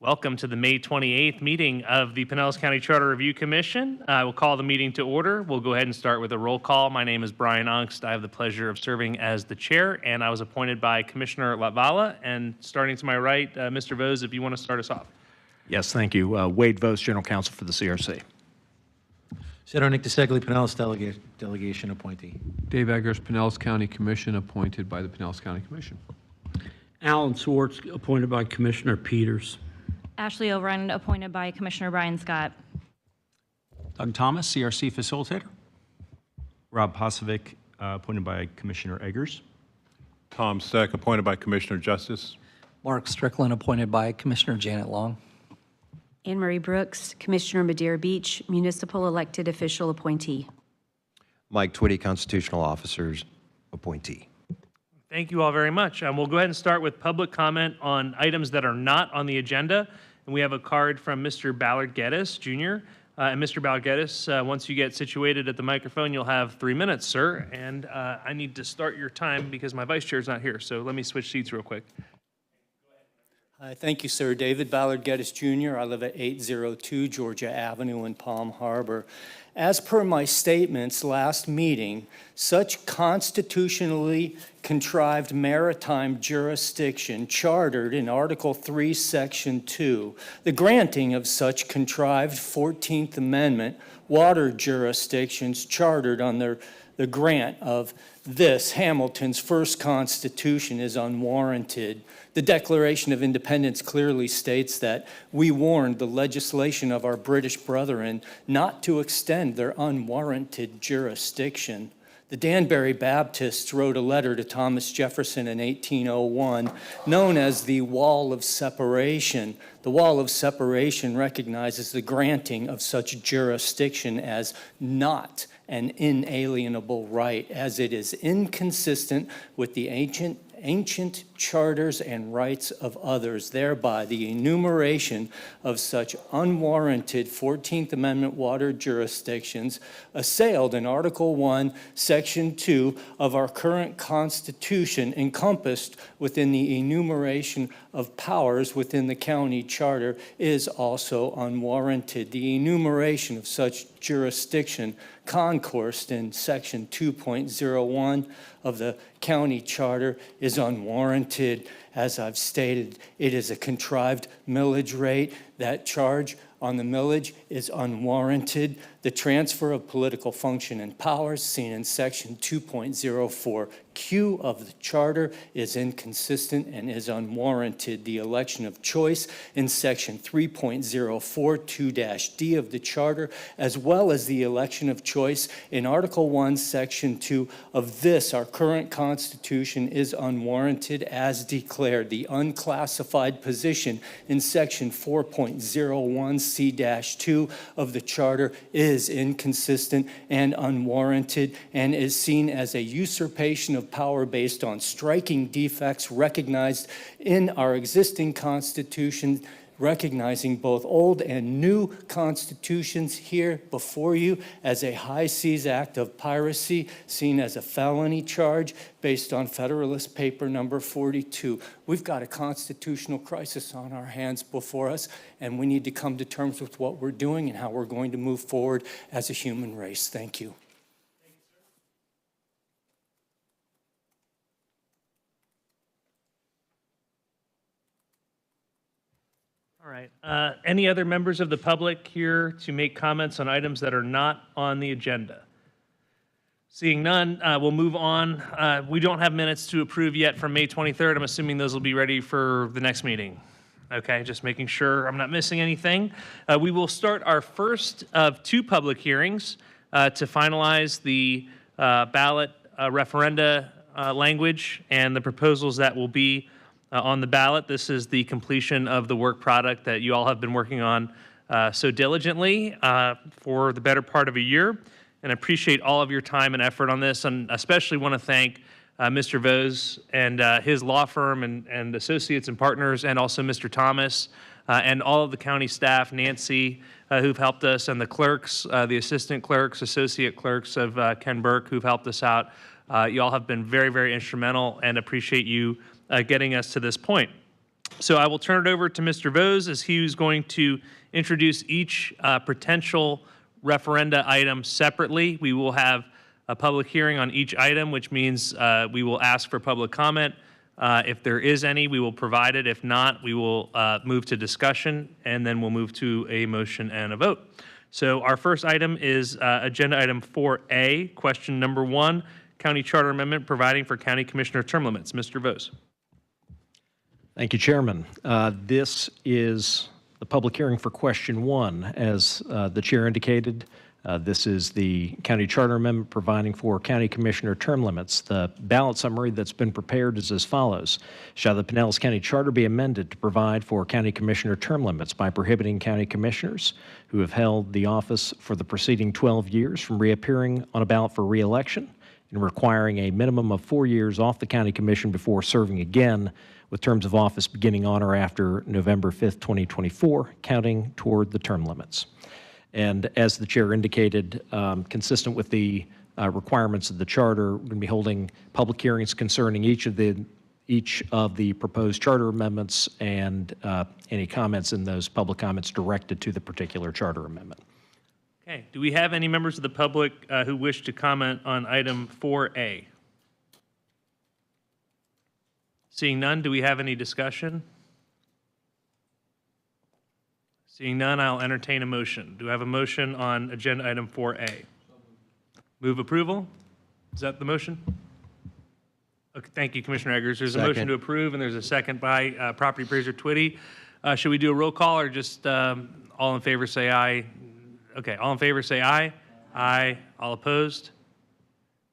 Welcome to the May 28th meeting of the Pinellas County Charter Review Commission. I will call the meeting to order. We'll go ahead and start with a roll call. My name is Brian Ungst. I have the pleasure of serving as the chair, and I was appointed by Commissioner Latvala. And starting to my right, Mr. Vose, if you want to start us off. Yes, thank you. Wade Vose, General Counsel for the CRC. Senator Nick DeSegli, Pinellas Delegation Appointee. Dave Eggers, Pinellas County Commission, appointed by the Pinellas County Commission. Alan Swartz, appointed by Commissioner Peters. Ashley Overend, appointed by Commissioner Brian Scott. Doug Thomas, CRC Facilitator. Rob Posovic, appointed by Commissioner Eggers. Tom Steck, appointed by Commissioner Justice. Mark Strickland, appointed by Commissioner Janet Long. Anne Marie Brooks, Commissioner Madeira Beach, Municipal Elected Official Appointee. Mike Twitty, Constitutional Officers Appointee. Thank you all very much. We'll go ahead and start with public comment on items that are not on the agenda. And we have a card from Mr. Ballard Geddes, Jr. And Mr. Ballard Geddes, once you get situated at the microphone, you'll have 3 minutes, sir. And I need to start your time because my vice chair is not here. So let me switch seats real quick. Thank you, sir. David Ballard Geddes, Jr. I live at 802 Georgia Avenue in Palm Harbor. As per my statements last meeting, such constitutionally contrived maritime jurisdiction chartered in Article 3, Section 2, the granting of such contrived 14th Amendment water jurisdictions chartered under the grant of this Hamilton's first Constitution is unwarranted. The Declaration of Independence clearly states that we warned the legislation of our British brethren not to extend their unwarranted jurisdiction. The Danbury Baptists wrote a letter to Thomas Jefferson in 1801 known as the Wall of Separation. The Wall of Separation recognizes the granting of such jurisdiction as not an inalienable right, as it is inconsistent with the ancient charters and rights of others. Thereby, the enumeration of such unwarranted 14th Amendment water jurisdictions assailed in Article 1, Section 2 of our current Constitution encompassed within the enumeration of powers within the county charter is also unwarranted. The enumeration of such jurisdiction concoursed in Section 2.01 of the county charter is unwarranted. As I've stated, it is a contrived millage rate. That charge on the millage is unwarranted. The transfer of political function and powers seen in Section 2.04Q of the Charter is inconsistent and is unwarranted. The election of choice in Section 3.042-D of the Charter, as well as the election of choice in Article 1, Section 2 of this, our current Constitution, is unwarranted as declared. The unclassified position in Section 4.01C-2 of the Charter is inconsistent and unwarranted and is seen as a usurpation of power based on striking defects recognized in our existing Constitution, recognizing both old and new constitutions here before you as a high seas act of piracy, seen as a felony charge based on Federalist Paper number 42. We've got a constitutional crisis on our hands before us, and we need to come to terms with what we're doing and how we're going to move forward as a human race. Thank you. All right. Any other members of the public here to make comments on items that are not on the agenda? Seeing none, we'll move on. We don't have minutes to approve yet from May 23rd. I'm assuming those will be ready for the next meeting. Okay, just making sure I'm not missing anything. We will start our first of two public hearings to finalize the ballot referenda language and the proposals that will be on the ballot. This is the completion of the work product that you all have been working on so diligently for the better part of a year. And I appreciate all of your time and effort on this, and especially want to thank Mr. Vose and his law firm and associates and partners, and also Mr. Thomas and all of the county staff, Nancy, who've helped us, and the clerks, the assistant clerks, associate clerks of Ken Burke, who've helped us out. You all have been very, very instrumental, and appreciate you getting us to this point. So I will turn it over to Mr. Vose as he is going to introduce each potential referenda item separately. We will have a public hearing on each item, which means we will ask for public comment. If there is any, we will provide it. If not, we will move to discussion, and then we'll move to a motion and a vote. So our first item is agenda item 4A, question number 1, County Charter Amendment providing for County Commissioner term limits. Mr. Vose. Thank you, Chairman. This is the public hearing for question 1. As the chair indicated, this is the County Charter Amendment providing for County Commissioner term limits. The ballot summary that's been prepared is as follows. Shall the Pinellas County Charter be amended to provide for County Commissioner term limits by prohibiting county commissioners who have held the office for the preceding 12 years from reappearing on a ballot for re-election and requiring a minimum of 4 years off the county commission before serving again, with terms of office beginning on or after November 5th, 2024, counting toward the term limits. And as the chair indicated, consistent with the requirements of the charter, we're going to be holding public hearings concerning each of the proposed charter amendments and any comments in those public comments directed to the particular charter amendment. Okay, do we have any members of the public who wish to comment on item 4A? Seeing none, do we have any discussion? Seeing none, I'll entertain a motion. Do I have a motion on agenda item 4A? Move approval? Is that the motion? Okay, thank you, Commissioner Eggers. There's a motion to approve, and there's a second by Property Appraiser Twitty. Should we do a roll call, or just all in favor say aye? Okay, all in favor say aye. Aye. All opposed?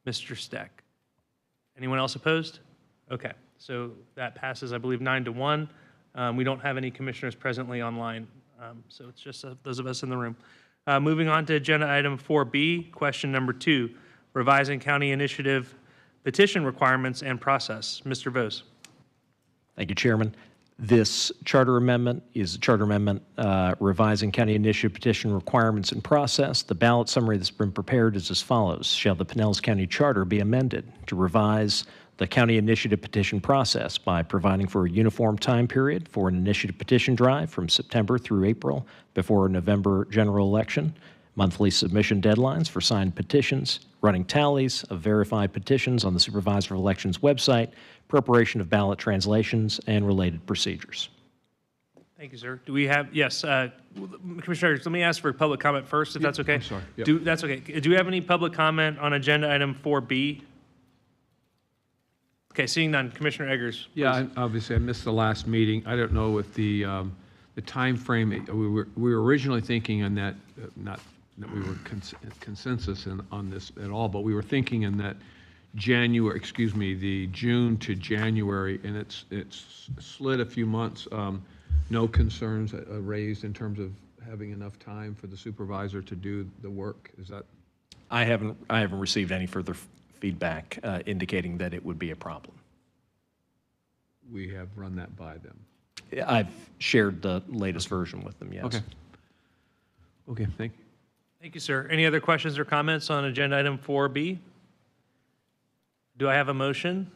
Mr. Steck. Anyone else opposed? Okay, so that passes, I believe, 9-1. We don't have any commissioners presently online, so it's just those of us in the room. Moving on to agenda item 4B, question number 2, revising county initiative petition requirements and process. Mr. Vose. Thank you, Chairman. This charter amendment is a charter amendment revising county initiative petition requirements and process. The ballot summary that's been prepared is as follows. Shall the Pinellas County Charter be amended to revise the county initiative petition process by providing for a uniform time period for an initiative petition drive from September through April before a November general election, monthly submission deadlines for signed petitions, running tallies of verified petitions on the Supervisor of Elections website, preparation of ballot translations, and related procedures. Thank you, sir. Do we have, yes, Commissioner, let me ask for public comment first, if that's okay. I'm sorry. Yep. That's okay. Do we have any public comment on agenda item 4B? Okay, seeing none. Commissioner Eggers. Yeah, obviously, I missed the last meeting. I don't know if the time frame, we were originally thinking on that, not that we were consensus on this at all, but we were thinking in that the June to January, and it's slid a few months. No concerns raised in terms of having enough time for the supervisor to do the work. Is that? I haven't received any further feedback indicating that it would be a problem. We have run that by them. I've shared the latest version with them, yes. Okay. Okay, thank you. Thank you, sir. Any other questions or comments on agenda item 4B? Do I have a motion?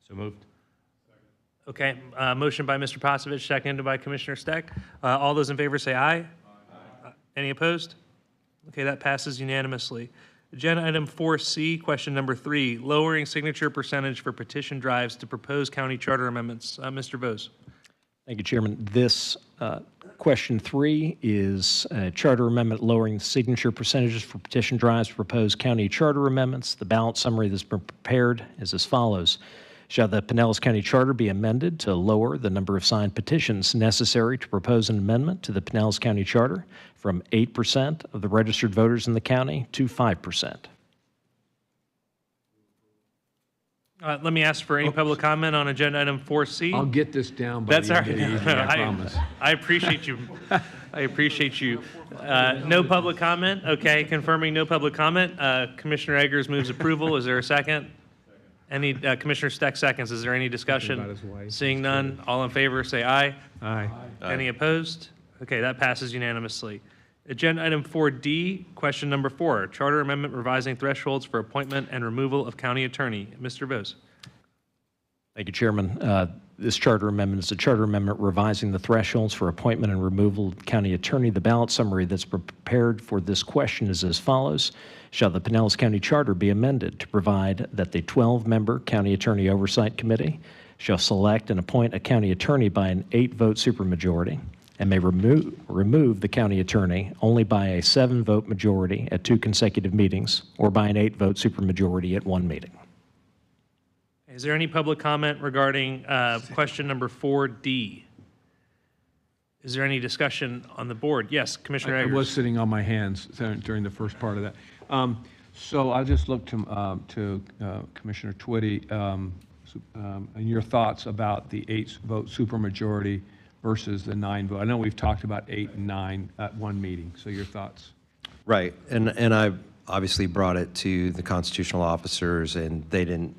So moved. Okay, motion by Mr. Pasovich, seconded by Commissioner Steck. All those in favor say aye. Aye. Any opposed? Okay, that passes unanimously. Agenda item 4C, question number 3, lowering signature percentage for petition drives to propose county charter amendments. Mr. Vose. Thank you, Chairman. This question 3 is a charter amendment lowering the signature percentages for petition drives to propose county charter amendments. The ballot summary that's been prepared is as follows. Shall the Pinellas County Charter be amended to lower the number of signed petitions necessary to propose an amendment to the Pinellas County Charter from 8% of the registered voters in the county to 5%? Let me ask for any public comment on agenda item 4C. I'll get this down by That's the all end of the right. evening, I promise. I appreciate you. I appreciate you. No public comment? Okay, confirming no public comment. Commissioner Eggers moves approval. Is there a second? Any, Commissioner Steck seconds. Is there any discussion? About his wife. Seeing none, all in favor say aye. Aye. Any opposed? Okay, that passes unanimously. Agenda item 4D, question number 4, charter amendment revising thresholds for appointment and removal of county attorney. Mr. Vose. Thank you, Chairman. This charter amendment is a charter amendment revising the thresholds for appointment and removal of the county attorney. The ballot summary that's prepared for this question is as follows. Shall the Pinellas County Charter be amended to provide that the 12-member County Attorney Oversight Committee shall select and appoint a county attorney by an 8-vote supermajority and may remove the county attorney only by a 7-vote majority at 2 consecutive meetings or by an 8-vote supermajority at 1 meeting? Is there any public comment regarding question number 4D? Is there any discussion on the board? Yes, Commissioner I Eggers. was sitting on my hands during the first part of that. So I'll just look to Commissioner Twitty and your thoughts about the 8-vote supermajority versus the 9-vote. I know we've talked about 8 and 9 at one meeting, so your thoughts? Right, and I obviously brought it to the constitutional officers, and they didn't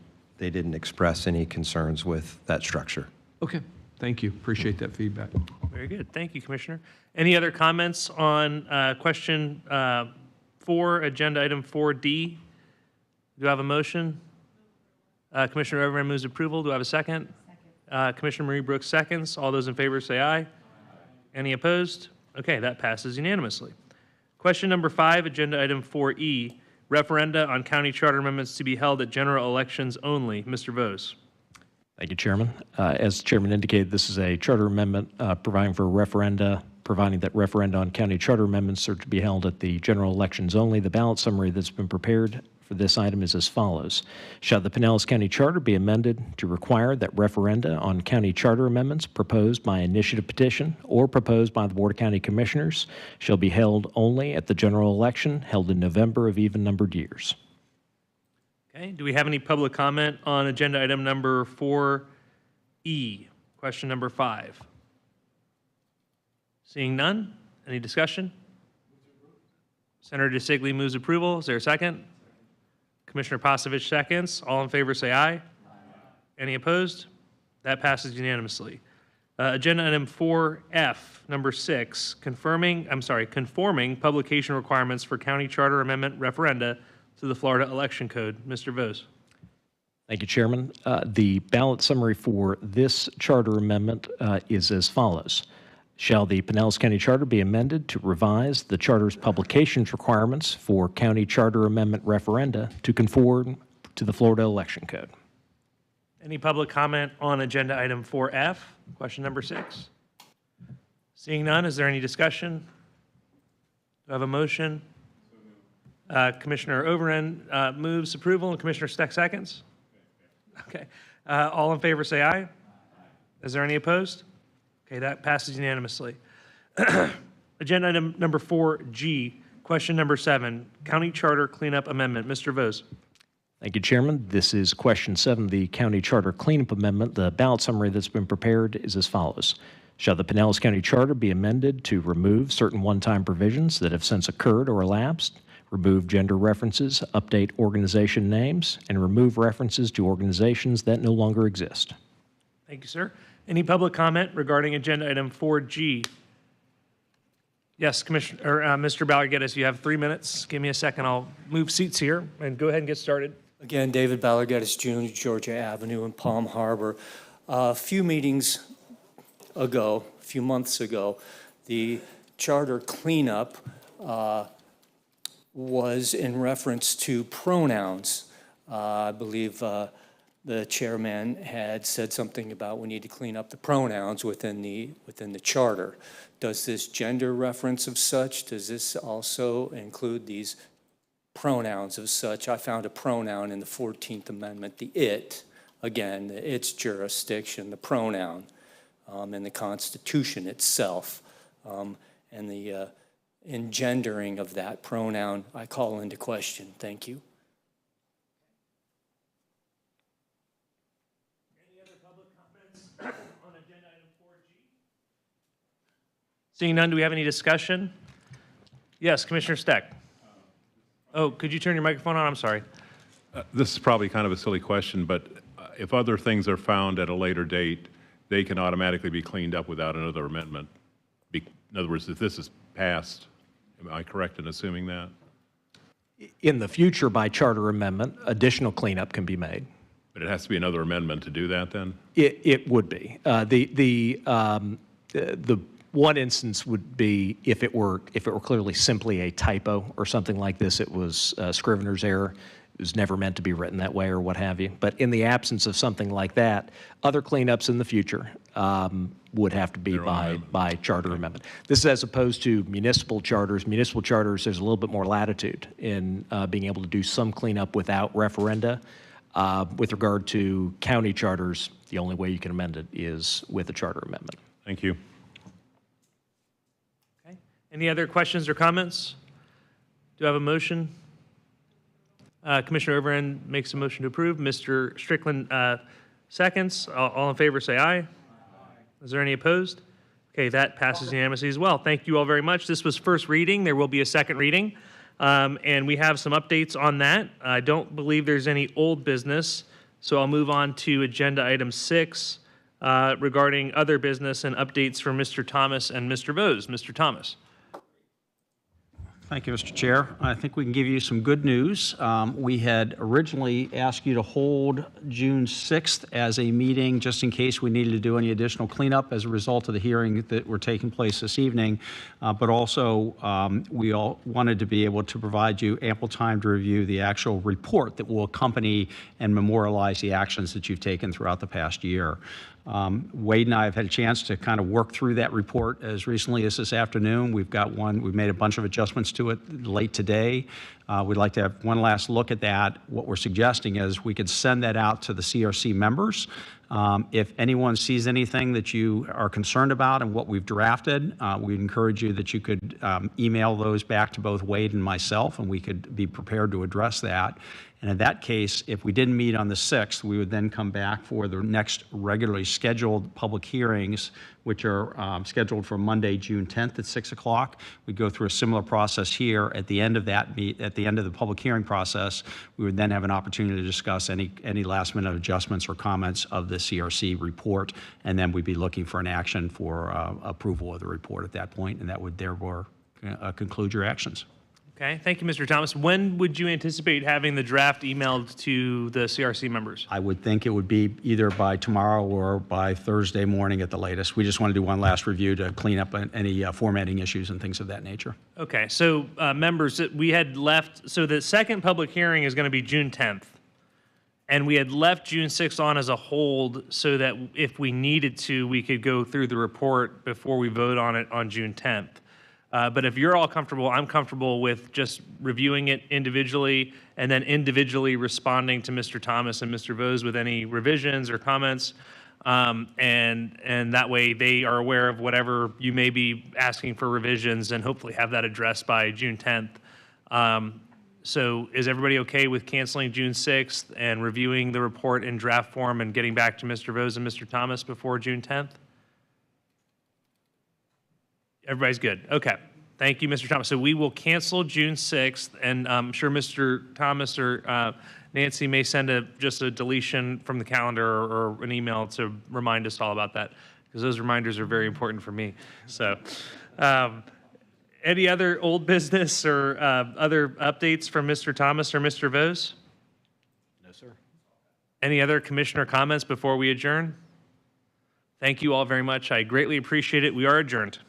express any concerns with that structure. Okay, thank you. Appreciate that feedback. Very good. Thank you, Commissioner. Any other comments on question 4, agenda item 4D? Do I have a motion? Commissioner Overend moves approval. Do I have a second? Commissioner Marie Brooks seconds. All those in favor say aye. Any opposed? Okay, that passes unanimously. Question number 5, agenda item 4E, referenda on county charter amendments to be held at general elections only. Mr. Vose. Thank you, Chairman. As the Chairman indicated, this is a charter amendment providing for referenda, providing that referenda on county charter amendments are to be held at the general elections only. The ballot summary that's been prepared for this item is as follows. Shall the Pinellas County Charter be amended to require that referenda on county charter amendments proposed by initiative petition or proposed by the Board of County Commissioners shall be held only at the general election held in November of even-numbered years? Okay, do we have any public comment on agenda item number 4E, question number 5? Seeing none, any discussion? Senator DeSigley moves approval. Is there a second? Commissioner Pasovich seconds. All in favor say aye. Any opposed? That passes unanimously. Agenda item 4F, number 6, conforming publication requirements for county charter amendment referenda to the Florida Election Code. Mr. Vose. Thank you, Chairman. The ballot summary for this charter amendment is as follows. Shall the Pinellas County Charter be amended to revise the charter's publications requirements for county charter amendment referenda to conform to the Florida Election Code? Any public comment on agenda item 4F, question number 6? Seeing none, is there any discussion? Do I have a motion? Commissioner Overend moves approval and Commissioner Steck seconds. Okay. All in favor say aye. Is there any opposed? Okay, that passes unanimously. Agenda item number 4G, question number 7, county charter cleanup amendment. Mr. Vose. Thank you, Chairman. This is question 7, the county charter cleanup amendment. The ballot summary that's been prepared is as follows. Shall the Pinellas County Charter be amended to remove certain one-time provisions that have since occurred or elapsed, remove gender references, update organization names, and remove references to organizations that no longer exist? Thank you, sir. Any public comment regarding agenda item 4G? Yes, Mr. Ballergettis, you have 3 minutes. Give me a second. I'll move seats here and go ahead and get started. Again, David Ballergettis Jr., Georgia Avenue in Palm Harbor. A few months ago, the charter cleanup was in reference to pronouns. I believe the chairman had said something about we need to clean up the pronouns within the charter. Does this gender reference of such, does this also include these pronouns of such? I found a pronoun in the 14th Amendment, the it, again, its jurisdiction, the pronoun, in the Constitution itself, and the engendering of that pronoun I call into question. Thank you. Seeing none, do we have any discussion? Yes, Commissioner Steck. Oh, could you turn your microphone on? I'm sorry. This is probably kind of a silly question, but if other things are found at a later date, they can automatically be cleaned up without another amendment. In other words, if this is passed, am I correct in assuming that? In the future, by charter amendment, additional cleanup can be made. But it has to be another amendment to do that then? It would be. The one instance would be if it were clearly simply a typo or something like this. It was a scrivener's error. It was never meant to be written that way or what have you. But in the absence of something like that, other cleanups in the future would have to be by charter amendment. This is as opposed to municipal charters. Municipal charters, there's a little bit more latitude in being able to do some cleanup without referenda. With regard to county charters, the only way you can amend it is with a charter amendment. Thank you. Okay. Any other questions or comments? Do I have a motion? Commissioner Overend makes a motion to approve. Mr. Strickland seconds. All in favor say aye. Is there any opposed? Okay, that passes unanimously as well. Thank you all very much. This was first reading. There will be a second reading. And we have some updates on that. I don't believe there's any old business, so I'll move on to agenda item 6 regarding other business and updates from Mr. Thomas and Mr. Bose. Mr. Thomas. Thank you, Mr. Chair. I think we can give you some good news. We had originally asked you to hold June 6th as a meeting just in case we needed to do any additional cleanup as a result of the hearing that were taking place this evening. But also, we all wanted to be able to provide you ample time to review the actual report that will accompany and memorialize the actions that you've taken throughout the past year. Wade and I have had a chance to kind of work through that report as recently as this afternoon. We've made a bunch of adjustments to it late today. We'd like to have one last look at that. What we're suggesting is we could send that out to the CRC members. If anyone sees anything that you are concerned about and what we've drafted, we'd encourage you that you could email those back to both Wade and myself, and we could be prepared to address that. And in that case, if we didn't meet on the 6th, we would then come back for the next regularly scheduled public hearings, which are scheduled for Monday, June 10th at 6 o'clock. We go through a similar process here. At the end of that at the end of the public hearing process, we would then have an opportunity to discuss any last minute adjustments or comments of the CRC report, and then we'd be looking for an action for approval of the report at that point, and that would therefore conclude your actions. Okay, thank you, Mr. Thomas. When would you anticipate having the draft emailed to the CRC members? I would think it would be either by tomorrow or by Thursday morning at the latest. We just want to do one last review to clean up any formatting issues and things of that nature. Okay, so members, we had left, so the second public hearing is going to be June 10th. And we had left June 6th on as a hold so that if we needed to, we could go through the report before we vote on it on June 10th. But if you're all comfortable, I'm comfortable with just reviewing it individually and then individually responding to Mr. Thomas and Mr. Bose with any revisions or comments. And that way they are aware of whatever you may be asking for revisions and hopefully have that addressed by June 10th. So is everybody okay with canceling June 6th and reviewing the report in draft form and getting back to Mr. Bose and Mr. Thomas before June 10th? Everybody's good. Okay. Thank you, Mr. Thomas. So we will cancel June 6th, and I'm sure Mr. Thomas or Nancy may send just a deletion from the calendar or an email to remind us all about that, because those reminders are very important for me. So any other old business or other updates from Mr. Thomas or Mr. Bose? No, sir. Any other commissioner comments before we adjourn? Thank you all very much. I greatly appreciate it. We are adjourned.